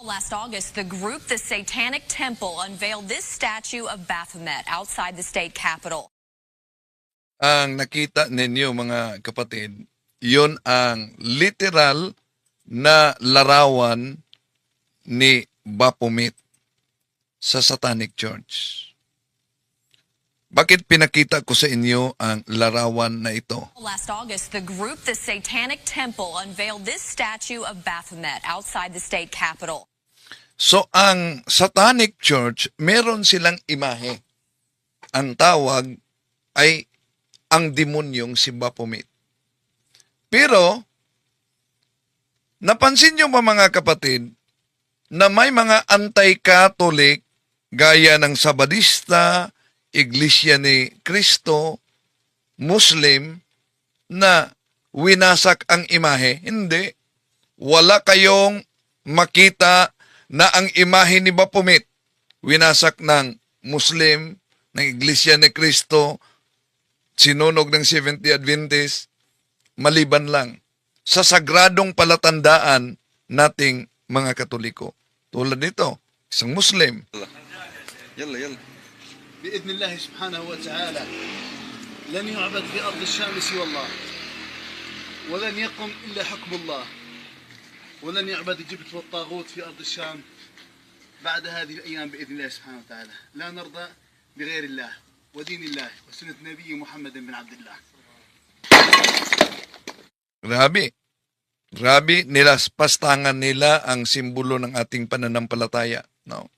Last August, the group The Satanic Temple unveiled this statue of Baphomet outside the state capitol. Ang nakita ninyo mga kapatid, yun ang literal na larawan ni Baphomet sa Satanic Church. Bakit pinakita ko sa inyo ang larawan na ito? Last August, the group The Satanic Temple unveiled this statue of Baphomet outside the state capitol. So ang Satanic Church, meron silang imahe. Ang tawag ay ang demonyong si Baphomet. Pero, napansin nyo ba mga kapatid, na may mga anti-Catholic gaya ng Sabadista, Iglesia ni Cristo, Muslim, na winasak ang imahe? Hindi. Wala kayong makita na ang imahe ni Baphomet winasak ng Muslim, ng Iglesia ni Cristo, sinunog ng Seventh-day Adventist, maliban lang sa sagradong palatandaan nating mga Katoliko. Tulad nito, isang Muslim. يلا يلا بإذن الله سبحانه وتعالى لن يعبد في أرض الشام سوى الله ولن يقم إلا حكم الله ولن يعبد الجبت والطاغوت في أرض الشام بعد هذه الأيام بإذن الله سبحانه وتعالى. لا نرضى بغير الله ودين الله وسنة نبي محمد بن عبد الله. Grabe, nilaspastangan nila ang simbolo ng ating pananampalataya. No?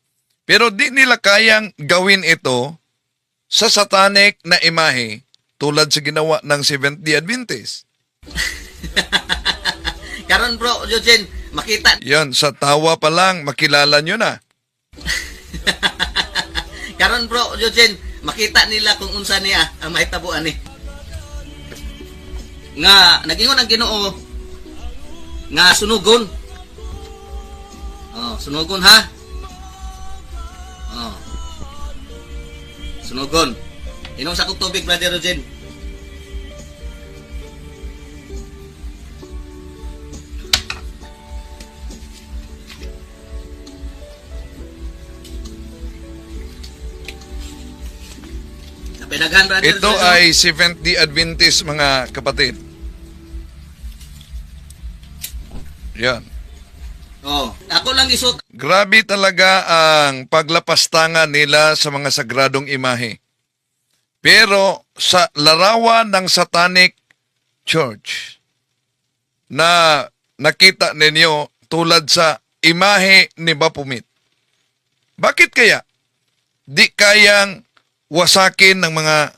Pero di nila kayang gawin ito sa satanic na imahe tulad sa ginawa ng Seventh-day Adventist. Karon bro, Eugene, makita. Yan, sa tawa pa lang, makilala nyo na. Karon bro, Eugene, makita nila kung unsa niya ang mahitabuan ni. Nga, nagingon ang Ginoo nga sunugon. Oh, sunugon ha? Oh. Sunugon. Inom sa kong tubig, Brother Eugene. Pinaghan, Brother Ito Eugene. ay Seventh-day Adventist mga kapatid. Yan. Oh, ako lang isot. Grabe talaga ang paglapastangan nila sa mga sagradong imahe. Pero sa larawan ng Satanic Church na nakita ninyo tulad sa imahe ni Baphomet, bakit kaya di kayang wasakin ng mga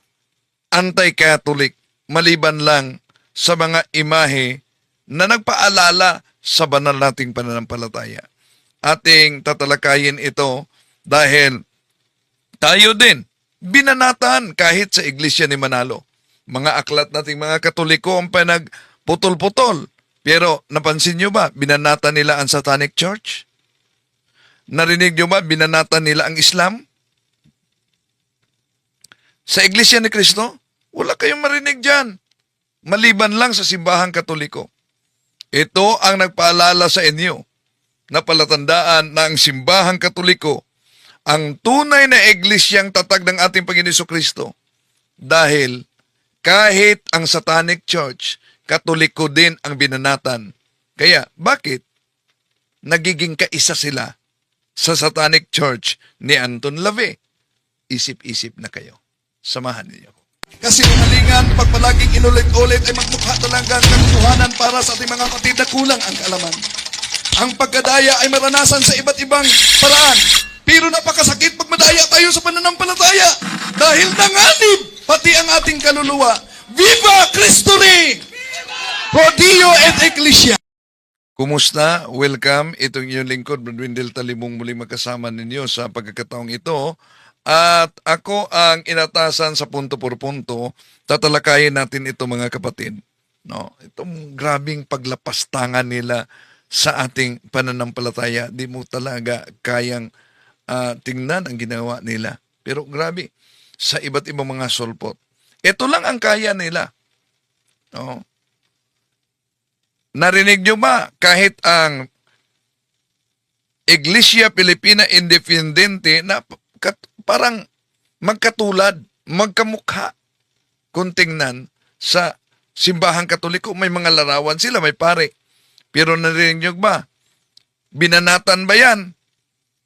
anti-Catholic maliban lang sa mga imahe na nagpaalala sa banal nating pananampalataya? Ating tatalakayin ito dahil tayo din binanatan kahit sa Iglesia ni Manalo. Mga aklat nating mga Katoliko ang pinagputol-putol. Pero napansin nyo ba, binanatan nila ang Satanic Church? Narinig nyo ba, binanatan nila ang Islam? Sa Iglesia ni Cristo, wala kayong marinig dyan. Maliban lang sa simbahang Katoliko. Ito ang nagpaalala sa inyo na palatandaan na ang simbahang Katoliko ang tunay na iglesyang tatag ng ating Panginoon Kristo. Dahil kahit ang Satanic Church, Katoliko din ang binanatan. Kaya bakit nagiging kaisa sila sa Satanic Church ni Anton LaVey? Isip-isip na kayo. Samahan niyo. Kasi umalingan, pag palaging inulit-ulit ay magmukha talaga ang katotohanan para sa ating mga kapatid na kulang ang kaalaman. Ang pagkadaya ay maranasan sa iba't ibang paraan. Pero napakasakit pag madaya tayo sa pananampalataya. Dahil nanganib pati ang ating kaluluwa. Viva Cristo Rey! Pro Dio et Ecclesia! Kumusta? Welcome. Itong inyong lingkod, Brad Wendell Talimong, muling magkasama ninyo sa pagkakataong ito. At ako ang inatasan sa punto por punto, tatalakayin natin ito mga kapatid. No, itong grabing paglapastangan nila sa ating pananampalataya, di mo talaga kayang tingnan ang ginawa nila. Pero grabe, sa iba't ibang mga sulpot. Ito lang ang kaya nila. No? Narinig nyo ba kahit ang Iglesia Pilipina Independente na parang magkatulad, magkamukha kung tingnan sa simbahang Katoliko. May mga larawan sila, may pare. Pero narinig nyo ba? Binanatan ba yan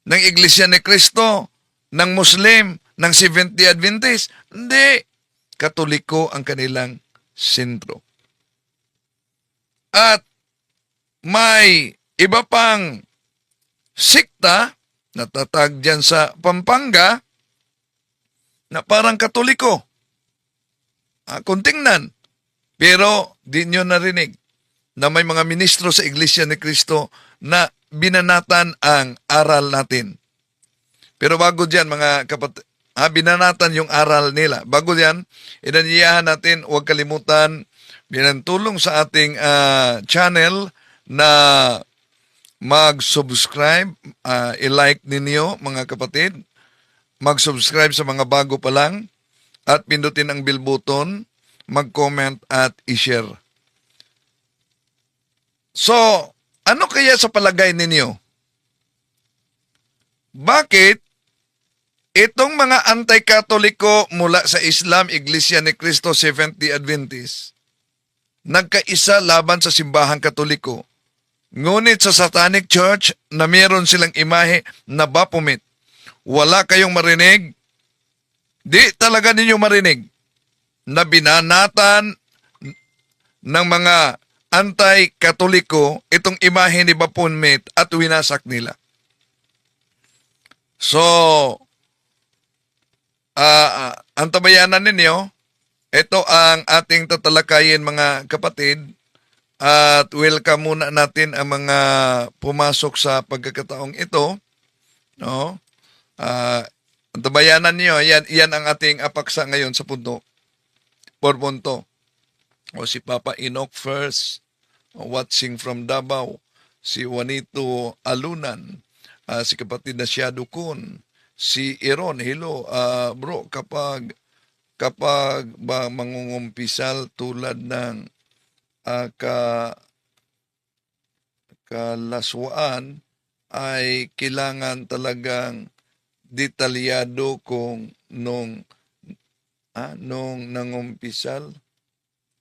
ng Iglesia ni Cristo, ng Muslim, ng Seventh-day Adventist? Hindi. Katoliko ang kanilang sentro. At may iba pang sikta, natatag dyan sa Pampanga, na parang Katoliko. Kung tingnan, pero di nyo narinig na may mga ministro sa Iglesia ni Cristo na binanatan ang aral natin. Pero bago dyan, mga kapatid, binanatan yung aral nila. Bago dyan, inanyayahan natin, huwag kalimutan, binantulong sa ating channel na mag-subscribe, i-like ninyo mga kapatid, mag-subscribe sa mga bago pa lang, at pindutin ang bell button, mag-comment at i-share. So, ano kaya sa palagay ninyo? Bakit itong mga anti-Katoliko mula sa Islam, Iglesia ni Cristo, Seventh-day Adventist, nagkaisa laban sa simbahang Katoliko? Ngunit sa Satanic Church na meron silang imahe na Baphomet, wala kayong marinig? Di talaga ninyo marinig na binanatan ng mga anti-Katoliko itong imahe ni Baphomet at winasak nila. So, ang tabayanan ninyo, ito ang ating tatalakayin mga kapatid. At welcome muna natin ang mga pumasok sa pagkakataong ito. No? Ang tabayanan niyo, yan ang ating apaksa ngayon sa punto. Por punto. O si Papa Enoch first, watching from Davao. Si Juanito Alunan. Si kapatid na Shadow Kun. Si Iron, hello. Bro, kapag ba mangungumpisal tulad ng kalaswaan ay kailangan talagang detalyado kung nung nangumpisal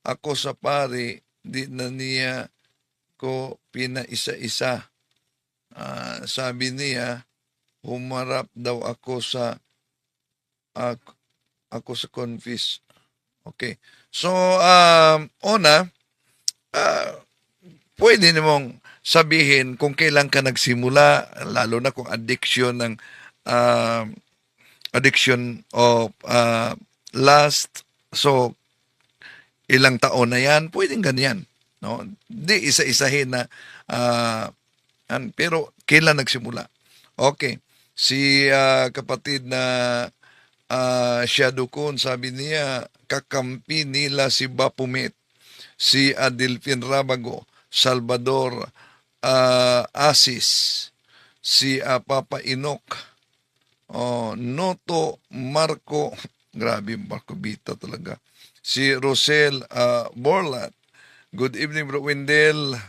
ako sa pari, di na niya ko pinaisa-isa. Sabi niya, humarap daw ako sa confess. Okay. So, una, pwede namang sabihin kung kailan ka nagsimula, lalo na kung addiction ng addiction of lust. So, ilang taon na yan, pwedeng ganyan. No? Di isa-isahin na, pero kailan nagsimula? Okay. Si kapatid na Shadow Kun, sabi niya, kakampi nila si Baphomet, si Adelphin Rabago, Salvador Asis, si Papa Enoch, Noto Marco, grabe Marco Bita talaga, si Rosel Borlat. Good evening, Bro Wendell.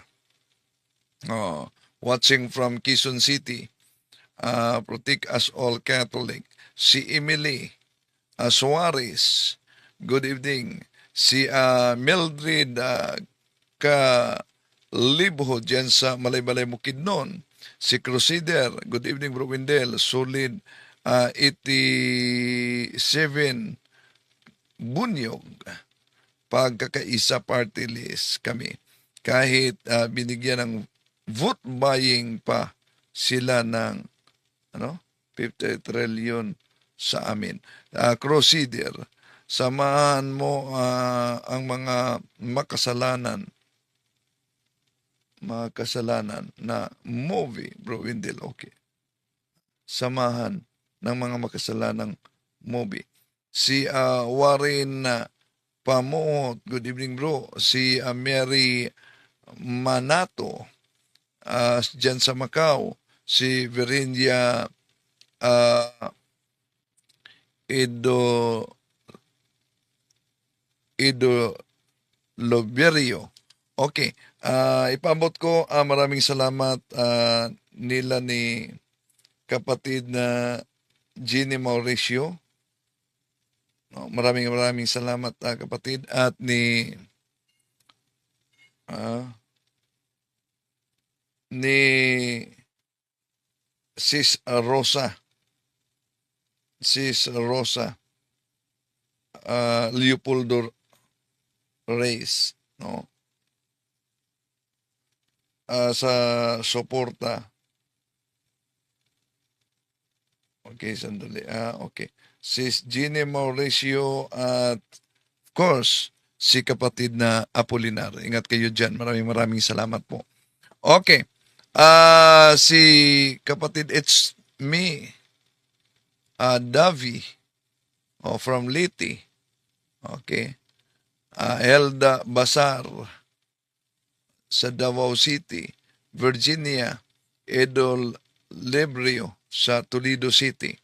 Watching from Quezon City. Protect us all Catholic. Si Emily Suarez. Good evening. Si Mildred Kalibho dyan sa Malay-Balay Bukidnon. Si Crusader. Good evening, Bro Wendell. Solid 87 Bunyog. Pagkakaisa party list kami. Kahit binigyan ng vote buying pa sila ng 50 trillion sa amin. Crusader, samahan mo ang mga makasalanan na movie, Bro Wendell, okay. Samahan ng mga makasalanang movie. Si Warren Pamuhot, good evening bro. Si Mary Manato, dyan sa Macau. Si Virginia Edo Loberio. Okay. Ipaabot ko maraming salamat nila ni kapatid na Ginny Mauricio. No, maraming salamat kapatid, at ni Sis Rosa. Sis Rosa Leopoldo Reyes, no? Sa suporta. Okay, sandali. Okay. Sis Ginny Mauricio at of course, si kapatid na Apolinar. Ingat kayo dyan. Maraming salamat po. Okay. Si kapatid, it's me. Davi. From Liti. Okay. Elda Basar sa Davao City. Virginia Edol Lebrio sa Toledo City.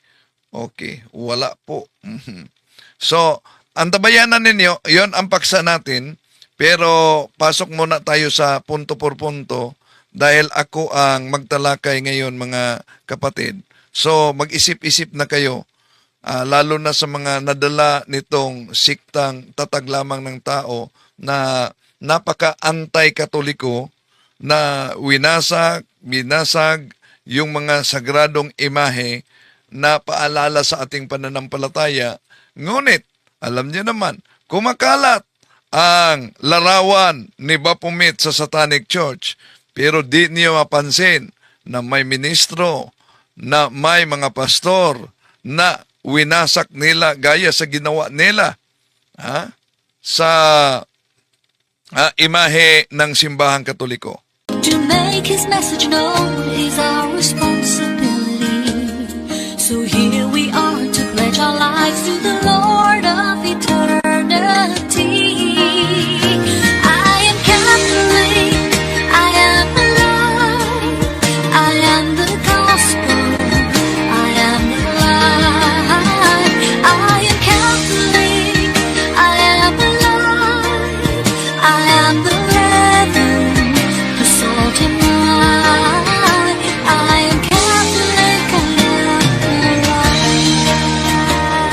Okay, wala po. So, antabayanan ninyo, yon ang paksa natin, pero pasok muna tayo sa punto por punto dahil ako ang magtalakay ngayon, mga kapatid. So, mag-isip-isip na kayo, lalo na sa mga nadala nitong siktang tatag lamang ng tao na napaka-antay-katoliko, na binasag yung mga sagradong imahe na paalala sa ating pananampalataya. Ngunit, alam niyo naman, kumakalat ang larawan ni Baphomet sa Satanic Church, pero di niyo mapansin na may ministro, na may mga pastor na winasak nila gaya sa ginawa nila sa imahe ng simbahang Katoliko. To make his message known is our response.